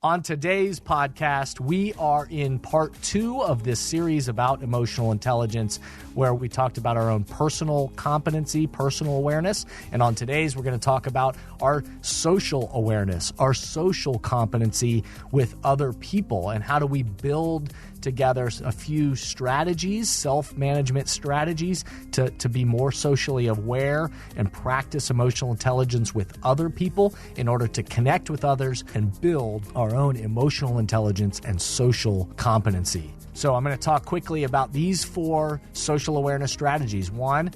On today's podcast, we are in part 2 of this series about emotional intelligence, where we talked about our own personal competency, personal awareness. And on today's, we're going to talk about our social awareness, our social competency with other people, and how do we build together a few strategies, self-management strategies to be more socially aware and practice emotional intelligence with other people in order to connect with others and build our own emotional intelligence and social competency. So I'm going to talk quickly about these 4 social awareness strategies. 1,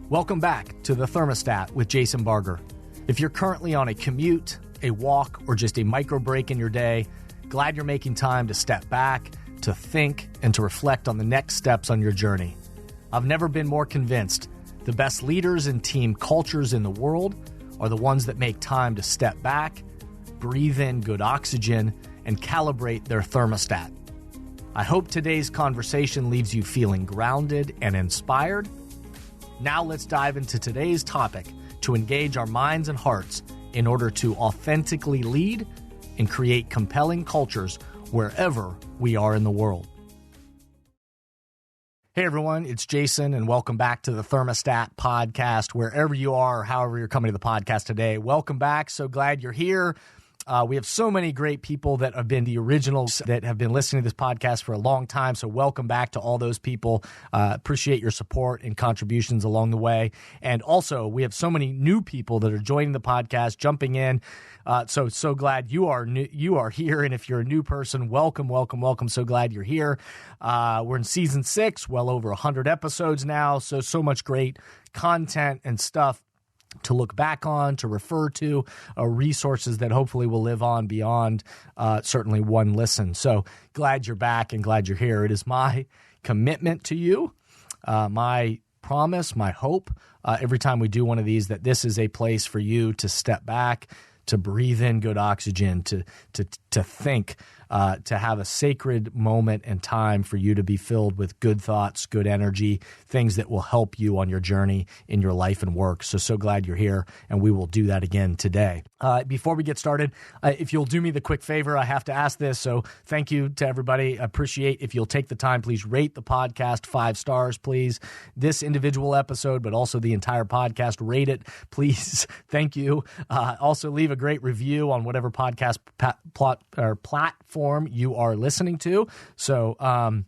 welcome back to the Thermostat with Jason Barger. If you're currently on a commute, a walk, or just a micro break in your day, glad you're making time to step back, to think, and to reflect on the next steps on your journey. I've never been more convinced the best leaders and team cultures in the world are the ones that make time to step back, breathe in good oxygen, and calibrate their thermostat. I hope today's conversation leaves you feeling grounded and inspired. Now let's dive into today's topic to engage our minds and hearts in order to authentically lead and create compelling cultures wherever we are in the world. Hey everyone, it's Jason, and welcome back to the Thermostat podcast. Wherever you are, or however you're coming to the podcast today, welcome back. So glad you're here. We have so many great people that have been the originals that have been listening to this podcast for a long time. So welcome back to all those people. Appreciate your support and contributions along the way. And also, we have so many new people that are joining the podcast, jumping in. So glad you are here. And if you're a new person, welcome. So glad you're here. We're in season 6, well over 100 episodes now. So much great content and stuff to look back on, to refer to, resources that hopefully will live on beyond certainly one listen. So glad you're back and glad you're here. It is my commitment to you, my promise, my hope, every time we do one of these, that this is a place for you to step back, to breathe in good oxygen, to think, to have a sacred moment and time for you to be filled with good thoughts, good energy, things that will help you on your journey in your life and work. So glad you're here, and we will do that again today. Before we get started, if you'll do me the quick favor, I have to ask this, so thank you to everybody. I appreciate if you'll take the time, please rate the podcast 5 stars, please. This individual episode, but also the entire podcast, rate it, please. Thank you. Also, leave a great review on whatever podcast platform you are listening to. So,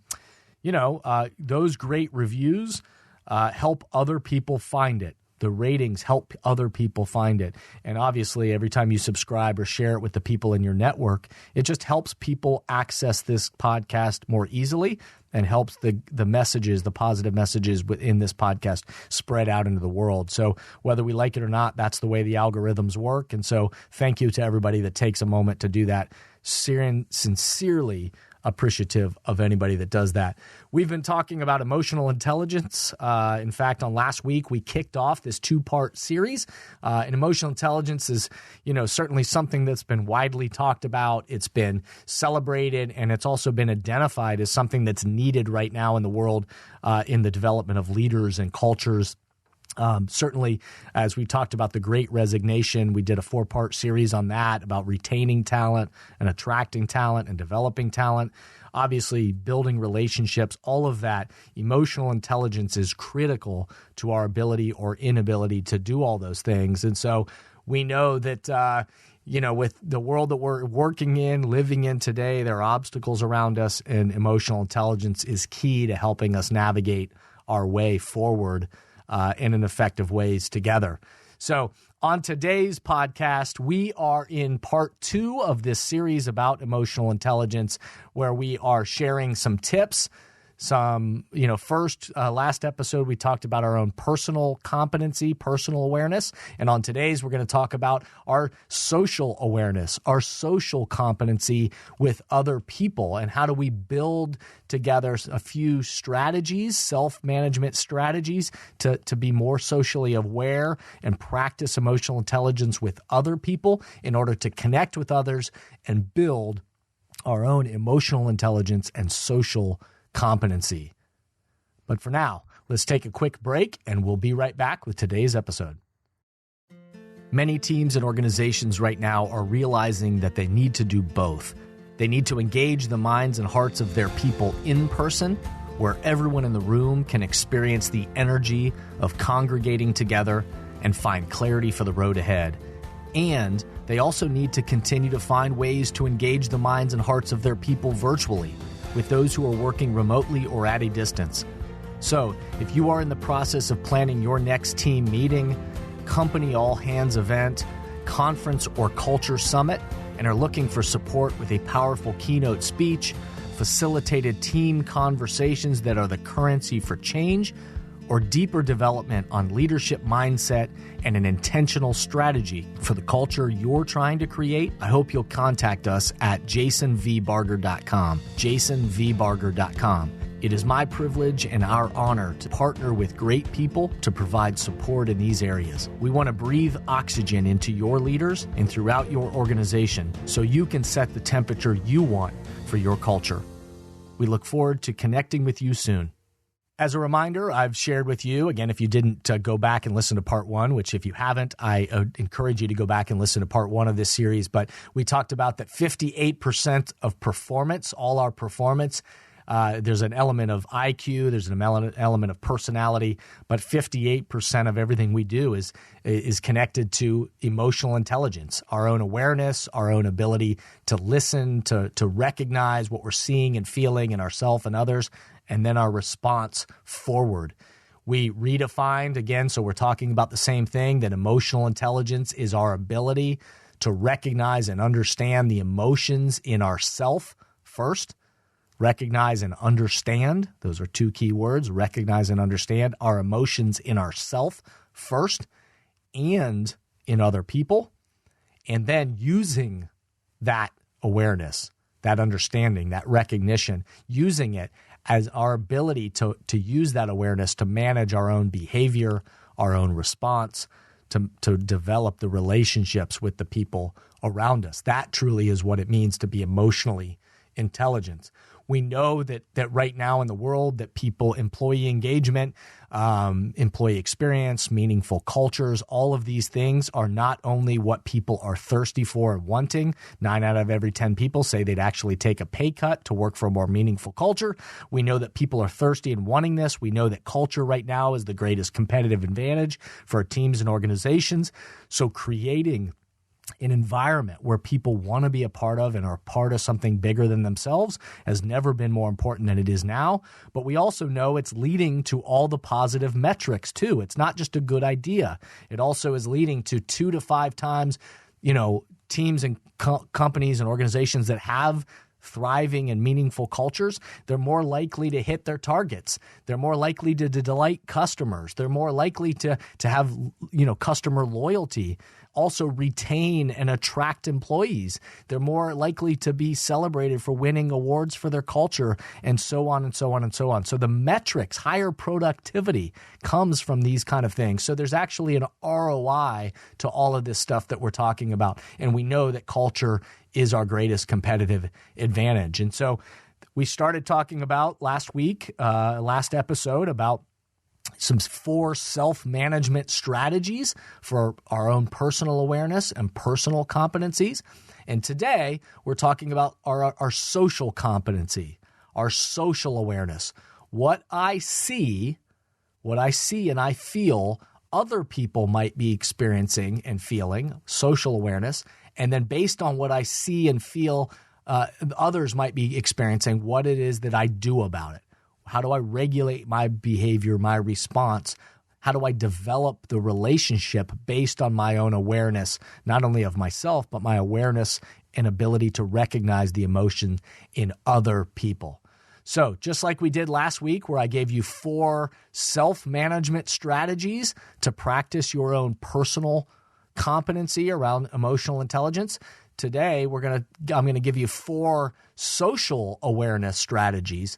those great reviews help other people find it. The ratings help other people find it. And obviously, every time you subscribe or share it with the people in your network, it just helps people access this podcast more easily and helps the messages, the positive messages within this podcast spread out into the world. So whether we like it or not, that's the way the algorithms work. And so thank you to everybody that takes a moment to do that. Sincerely appreciative of anybody that does that. We've been talking about emotional intelligence. In fact, on last week, we kicked off this 2-part series. And emotional intelligence is, certainly something that's been widely talked about. It's been celebrated, and it's also been identified as something that's needed right now in the world in the development of leaders and cultures. Certainly, as we talked about the Great Resignation, we did a 4-part series on that, about retaining talent and attracting talent and developing talent. Obviously, building relationships, all of that. Emotional intelligence is critical to our ability or inability to do all those things. And so we know that, with the world that we're working in, living in today, there are obstacles around us, and emotional intelligence is key to helping us navigate our way forward in effective ways together. So on today's podcast, we are in part 2 of this series about emotional intelligence, where we are sharing some tips. Last episode, we talked about our own personal competency, personal awareness. And on today's, we're going to talk about our social awareness, our social competency with other people, and how do we build together a few strategies, self-management strategies to be more socially aware and practice emotional intelligence with other people in order to connect with others and build our own emotional intelligence and social competency. But for now, let's take a quick break, and we'll be right back with today's episode. Many teams and organizations right now are realizing that they need to do both. They need to engage the minds and hearts of their people in person, where everyone in the room can experience the energy of congregating together and find clarity for the road ahead. And they also need to continue to find ways to engage the minds and hearts of their people virtually, with those who are working remotely or at a distance. So, if you are in the process of planning your next team meeting, company all-hands event, conference, or culture summit, and are looking for support with a powerful keynote speech, facilitated team conversations that are the currency for change, or deeper development on leadership mindset and an intentional strategy for the culture you're trying to create, I hope you'll contact us at jasonvbarger.com, jasonvbarger.com. It is my privilege and our honor to partner with great people to provide support in these areas. We want to breathe oxygen into your leaders and throughout your organization so you can set the temperature you want for your culture. We look forward to connecting with you soon. As a reminder, I've shared with you, again, if you didn't go back and listen to part one, which if you haven't, I encourage you to go back and listen to part one of this series. But we talked about that 58% of performance, all our performance, there's an element of IQ, there's an element of personality, but 58% of everything we do is connected to emotional intelligence, our own awareness, our own ability to listen, to recognize what we're seeing and feeling in ourselves and others, and then our response forward. We redefined, again, so we're talking about the same thing, that emotional intelligence is our ability to recognize and understand the emotions in ourself first. Recognize and understand. Those are two key words. Recognize and understand our emotions in ourself first and in other people. And then using that awareness, that understanding, that recognition, using it as our ability to use that awareness to manage our own behavior, our own response, to develop the relationships with the people around us. That truly is what it means to be emotionally intelligent. We know that right now in the world that people, employee engagement, employee experience, meaningful cultures, all of these things are not only what people are thirsty for and wanting. 9 out of every 10 people say they'd actually take a pay cut to work for a more meaningful culture. We know that people are thirsty and wanting this. We know that culture right now is the greatest competitive advantage for teams and organizations. So creating an environment where people want to be a part of and are part of something bigger than themselves has never been more important than it is now. But we also know it's leading to all the positive metrics too. It's not just a good idea. It also is leading to 2 to 5 times, teams and companies and organizations that have thriving and meaningful cultures, they're more likely to hit their targets. They're more likely to delight customers. They're more likely to have, customer loyalty. Also retain and attract employees. They're more likely to be celebrated for winning awards for their culture, and so on and so on and so on. So the metrics, higher productivity comes from these kind of things. So there's actually an ROI to all of this stuff that we're talking about. And we know that culture is our greatest competitive advantage. And so we started talking about last episode, about some 4 self-management strategies for our own personal awareness and personal competencies. And today we're talking about our social competency, our social awareness. What I see and I feel other people might be experiencing and feeling, social awareness. And then based on what I see and feel others might be experiencing, what it is that I do about it. How do I regulate my behavior, my response? How do I develop the relationship based on my own awareness, not only of myself, but my awareness and ability to recognize the emotion in other people? So just like we did last week, where I gave you 4 self-management strategies to practice your own personal competency around emotional intelligence, today I'm going to give you 4 social awareness strategies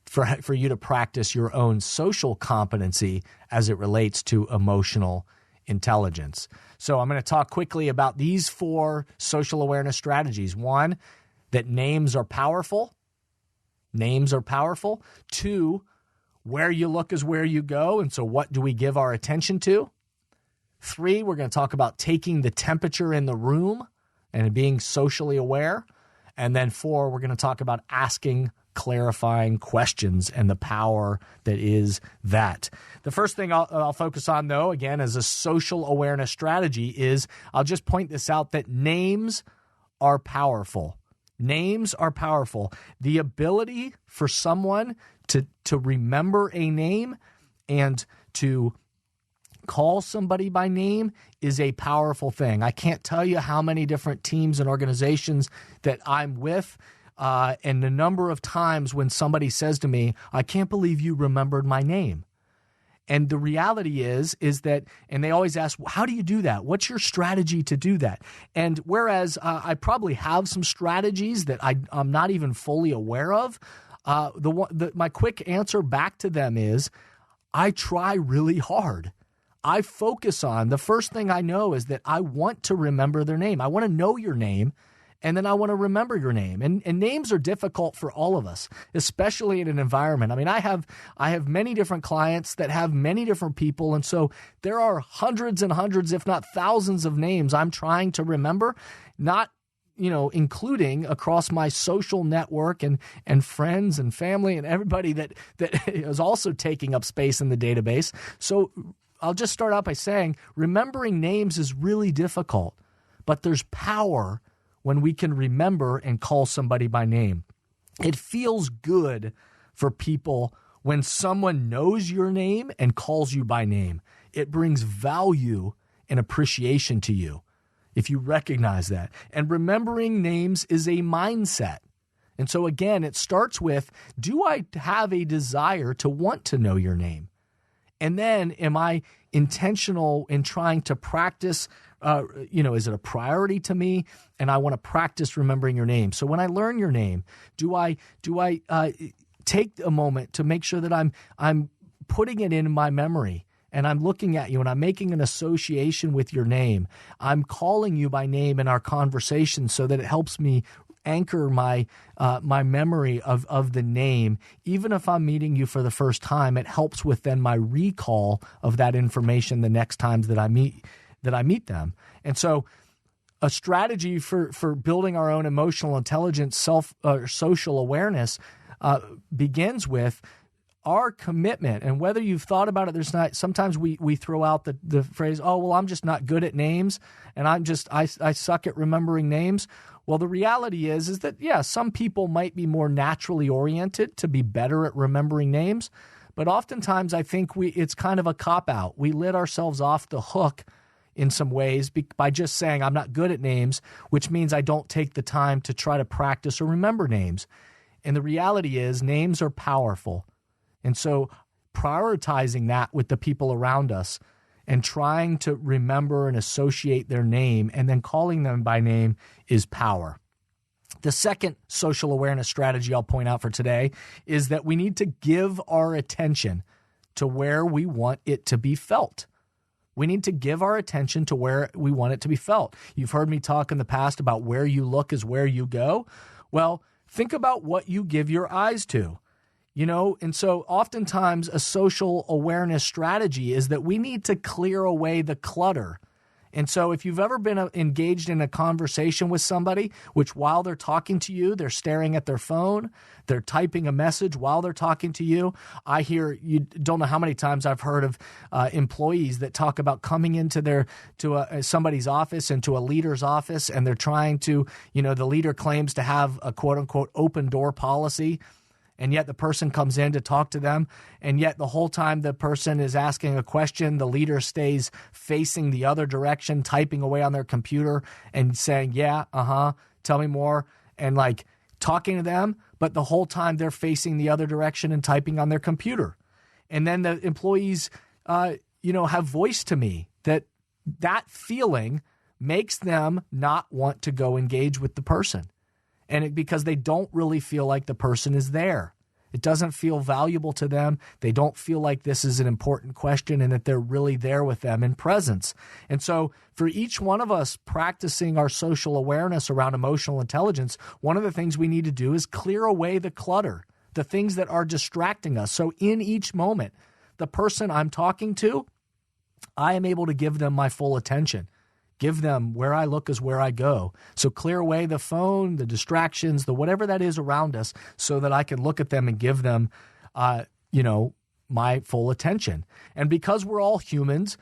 for you to practice your own social competency as it relates to emotional intelligence. So I'm going to talk quickly about these 4 social awareness strategies. 1, that names are powerful. Names are powerful. 2, where you look is where you go. And so what do we give our attention to? 3, we're going to talk about taking the temperature in the room and being socially aware. And then 4, we're going to talk about asking clarifying questions and the power that is that. The first thing I'll focus on, though, again, as a social awareness strategy is I'll just point this out that names are powerful. Names are powerful. The ability for someone to remember a name and to call somebody by name is a powerful thing. I can't tell you how many different teams and organizations that I'm with, and the number of times when somebody says to me, I can't believe you remembered my name. And the reality is that, and they always ask, how do you do that? What's your strategy to do that? And whereas I probably have some strategies that I'm not even fully aware of, my quick answer back to them is I try really hard. I focus on, the first thing I know is that I want to remember their name. I want to know your name, and then I want to remember your name. And names are difficult for all of us, especially in an environment. I mean, I have many different clients that have many different people, and so there are hundreds and hundreds, if not thousands of names I'm trying to remember, not including across my social network and friends and family and everybody that is also taking up space in the database. So I'll just start out by saying remembering names is really difficult, but there's power when we can remember and call somebody by name. It feels good for people when someone knows your name and calls you by name. It brings value and appreciation to you if you recognize that. And remembering names is a mindset. And so again, it starts with, do I have a desire to want to know your name? And then am I intentional in trying to practice, is it a priority to me? And I want to practice remembering your name. So when I learn your name, do I take a moment to make sure that I'm putting it in my memory and I'm looking at you and I'm making an association with your name. I'm calling you by name in our conversation so that it helps me anchor my memory of the name. Even if I'm meeting you for the first time, it helps with then my recall of that information the next times that I meet them. And so a strategy for building our own emotional intelligence, social awareness begins with our commitment. And whether you've thought about it, sometimes we throw out the phrase, oh, well, I'm just not good at names and I suck at remembering names. Well, the reality is that, yeah, some people might be more naturally oriented to be better at remembering names, but oftentimes I think it's kind of a cop-out. We let ourselves off the hook in some ways by just saying I'm not good at names, which means I don't take the time to try to practice or remember names. And the reality is names are powerful. And so prioritizing that with the people around us and trying to remember and associate their name and then calling them by name is power. The second social awareness strategy I'll point out for today is that we need to give our attention to where we want it to be felt. We need to give our attention to where we want it to be felt. You've heard me talk in the past about where you look is where you go. Well, think about what you give your eyes to. And so oftentimes a social awareness strategy is that we need to clear away the clutter. And so if you've ever been engaged in a conversation with somebody, which while they're talking to you, they're staring at their phone, they're typing a message while they're talking to you. You don't know how many times I've heard of employees that talk about coming into somebody's office, into a leader's office, and they're trying to, the leader claims to have a quote unquote open door policy. And yet the person comes in to talk to them, and yet the whole time the person is asking a question, the leader stays facing the other direction, typing away on their computer and saying, yeah, tell me more, and like talking to them, but the whole time they're facing the other direction and typing on their computer. And then the employees, have voiced to me that feeling makes them not want to go engage with the person. And because they don't really feel like the person is there. It doesn't feel valuable to them. They don't feel like this is an important question and that they're really there with them in presence. And so for each one of us practicing our social awareness around emotional intelligence, one of the things we need to do is clear away the clutter, the things that are distracting us. So in each moment, the person I'm talking to, I am able to give them my full attention. Give them where I look is where I go. So clear away the phone, the distractions, the whatever that is around us so that I can look at them and give them, my full attention. And because we're all humans,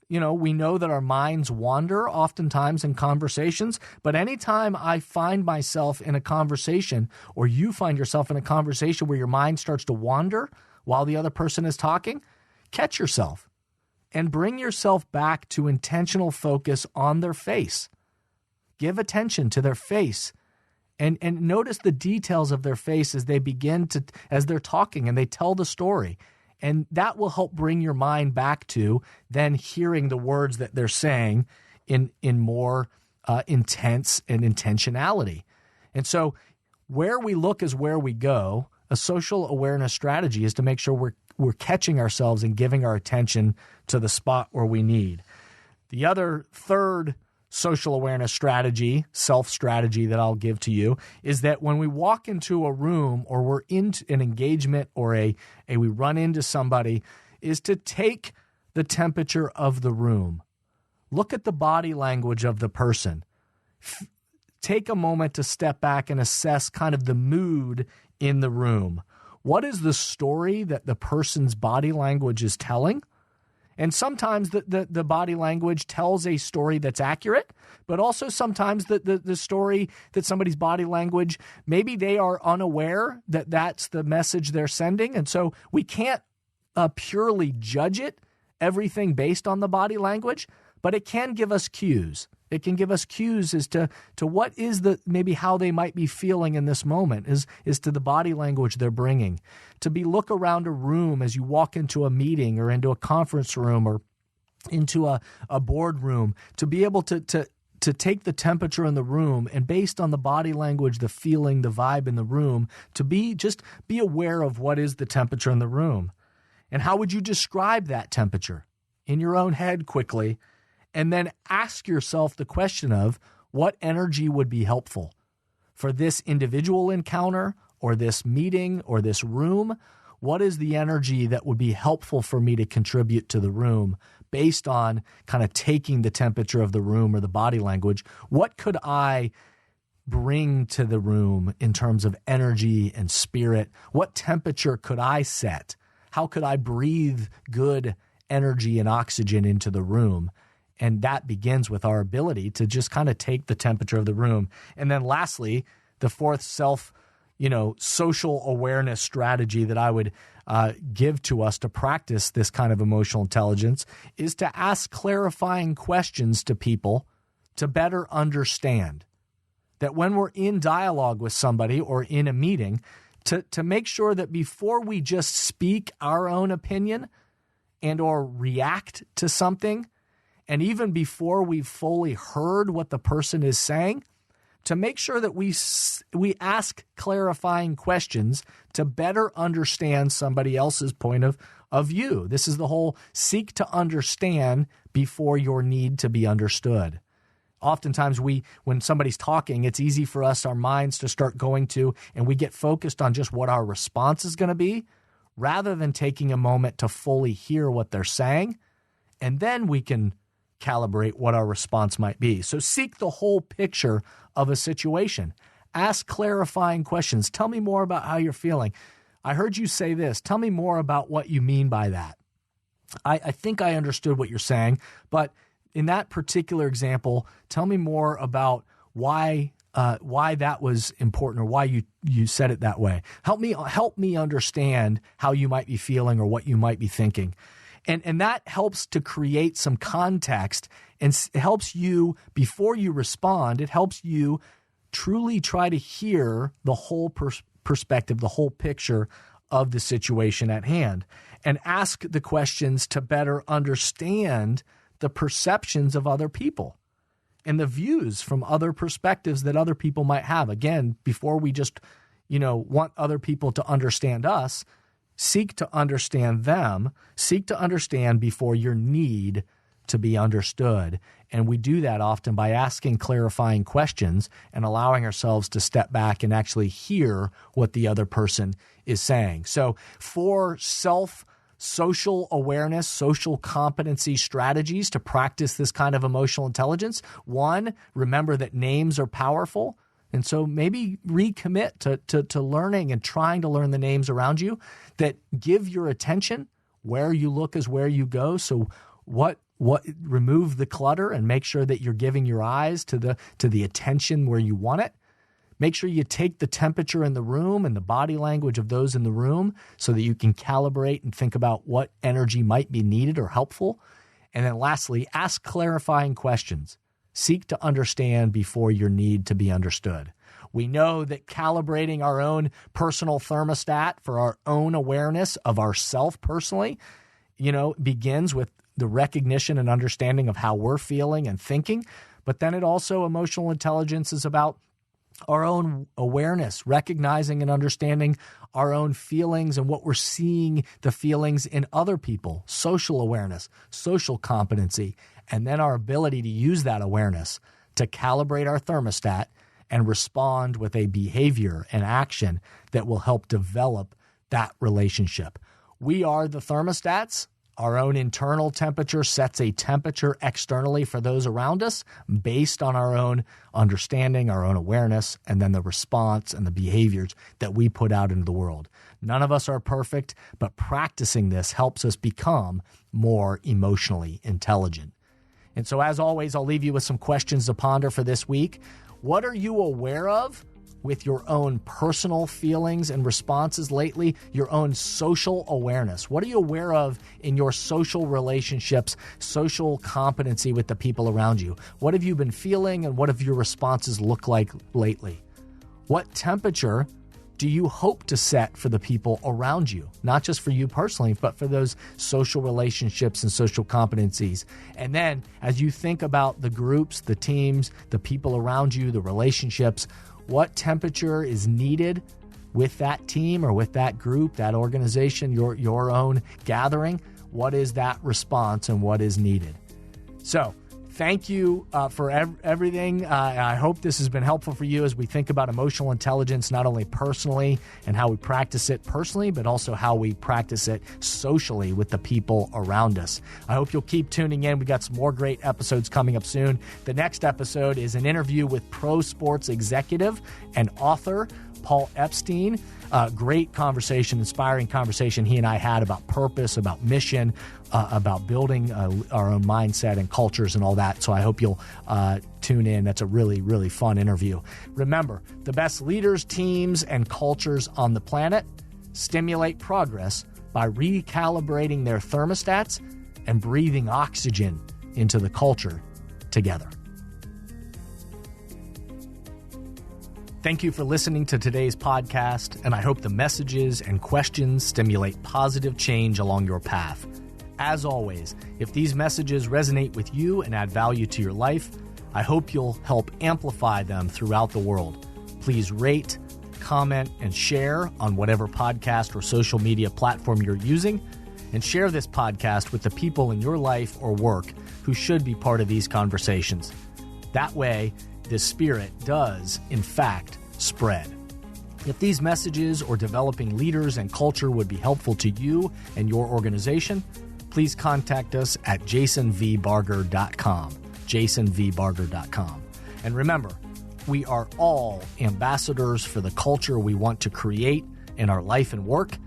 we know that our minds wander oftentimes in conversations, but anytime I find myself in a conversation or you find yourself in a conversation where your mind starts to wander while the other person is talking, catch yourself and bring yourself back to intentional focus on their face. Give attention to their face and notice the details of their face as as they're talking and they tell the story. And that will help bring your mind back to then hearing the words that they're saying in more intense and intentionality. And so where we look is where we go. A social awareness strategy is to make sure we're catching ourselves and giving our attention to the spot where we need. The other third social awareness strategy, self-strategy that I'll give to you is that when we walk into a room or we're in an engagement or we run into somebody, is to take the temperature of the room. Look at the body language of the person. Take a moment to step back and assess kind of the mood in the room. What is the story that the person's body language is telling? And sometimes the body language tells a story that's accurate, but also sometimes the story that somebody's body language, maybe they are unaware that that's the message they're sending. And so we can't purely judge everything based on the body language, but it can give us cues. It can give us cues as to what is maybe how they might be feeling in this moment is to the body language they're bringing. To look around a room as you walk into a meeting or into a conference room or into a boardroom, to be able to take the temperature in the room and based on the body language, the feeling, the vibe in the room, to be aware of what is the temperature in the room. And how would you describe that temperature in your own head quickly? And then ask yourself the question of what energy would be helpful for this individual encounter or this meeting or this room. What is the energy that would be helpful for me to contribute to the room based on kind of taking the temperature of the room or the body language? What could I bring to the room in terms of energy and spirit? What temperature could I set? How could I breathe good energy and oxygen into the room? And that begins with our ability to just kind of take the temperature of the room. And then lastly, the fourth social awareness strategy that I would give to us to practice this kind of emotional intelligence is to ask clarifying questions to people to better understand. That when we're in dialogue with somebody or in a meeting, to make sure that before we just speak our own opinion and or react to something, and even before we've fully heard what the person is saying, to make sure that we ask clarifying questions to better understand somebody else's point of view. This is the whole seek to understand before your need to be understood. Oftentimes when somebody's talking, it's easy for us, our minds to start going to, and we get focused on just what our response is going to be, rather than taking a moment to fully hear what they're saying, and then we can calibrate what our response might be. So seek the whole picture of a situation. Ask clarifying questions. Tell me more about how you're feeling. I heard you say this. Tell me more about what you mean by that. I think I understood what you're saying, but in that particular example, tell me more about why that was important or why you said it that way. Help me understand how you might be feeling or what you might be thinking. And that helps to create some context and helps you, before you respond, it helps you truly try to hear the whole perspective, the whole picture of the situation at hand, and ask the questions to better understand the perceptions of other people and the views from other perspectives that other people might have. Again, before we just, want other people to understand us, seek to understand them, seek to understand before your need to be understood. And we do that often by asking clarifying questions and allowing ourselves to step back and actually hear what the other person is saying. So for social awareness, social competency strategies to practice this kind of emotional intelligence. One, remember that names are powerful. And so maybe recommit to learning and trying to learn the names around you that give your attention. Where you look is where you go. So remove the clutter and make sure that you're giving your eyes to the attention where you want it. Make sure you take the temperature in the room and the body language of those in the room so that you can calibrate and think about what energy might be needed or helpful. And then lastly, ask clarifying questions. Seek to understand before your need to be understood. We know that calibrating our own personal thermostat for our own awareness of ourself personally, begins with the recognition and understanding of how we're feeling and thinking. But then emotional intelligence is about our own awareness, recognizing and understanding our own feelings and what we're seeing, the feelings in other people, social awareness, social competency, and then our ability to use that awareness to calibrate our thermostat and respond with a behavior and action that will help develop that relationship. We are the thermostats. Our own internal temperature sets a temperature externally for those around us based on our own understanding, our own awareness, and then the response and the behaviors that we put out into the world. None of us are perfect, but practicing this helps us become more emotionally intelligent. And so as always, I'll leave you with some questions to ponder for this week. What are you aware of with your own personal feelings and responses lately, your own social awareness? What are you aware of in your social relationships, social competency with the people around you? What have you been feeling and what have your responses looked like lately? What temperature do you hope to set for the people around you? Not just for you personally, but for those social relationships and social competencies. And then as you think about the groups, the teams, the people around you, the relationships, what temperature is needed with that team or with that group, that organization, your own gathering? What is that response and what is needed? So thank you for everything. I hope this has been helpful for you as we think about emotional intelligence, not only personally and how we practice it personally, but also how we practice it socially with the people around us. I hope you'll keep tuning in. We got some more great episodes coming up soon. The next episode is an interview with pro sports executive and author Paul Epstein. Great conversation, inspiring conversation he and I had about purpose, about mission, about building our own mindset and cultures and all that. So I hope you'll tune in. That's a really, really fun interview. Remember, the best leaders, teams, and cultures on the planet stimulate progress by recalibrating their thermostats and breathing oxygen into the culture together. Thank you for listening to today's podcast, and I hope the messages and questions stimulate positive change along your path. As always, if these messages resonate with you and add value to your life, I hope you'll help amplify them throughout the world. Please rate, comment, and share on whatever podcast or social media platform you're using, and share this podcast with the people in your life or work who should be part of these conversations. That way, this spirit does, in fact, spread. If these messages or developing leaders and culture would be helpful to you and your organization, please contact us at jasonvbarger.com, jasonvbarger.com. And remember, we are all ambassadors for the culture we want to create in our life and work.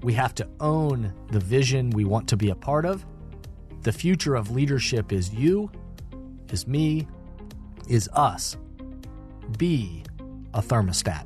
We have to own the vision we want to be a part of. The future of leadership is you, is me, is us. Be a thermostat.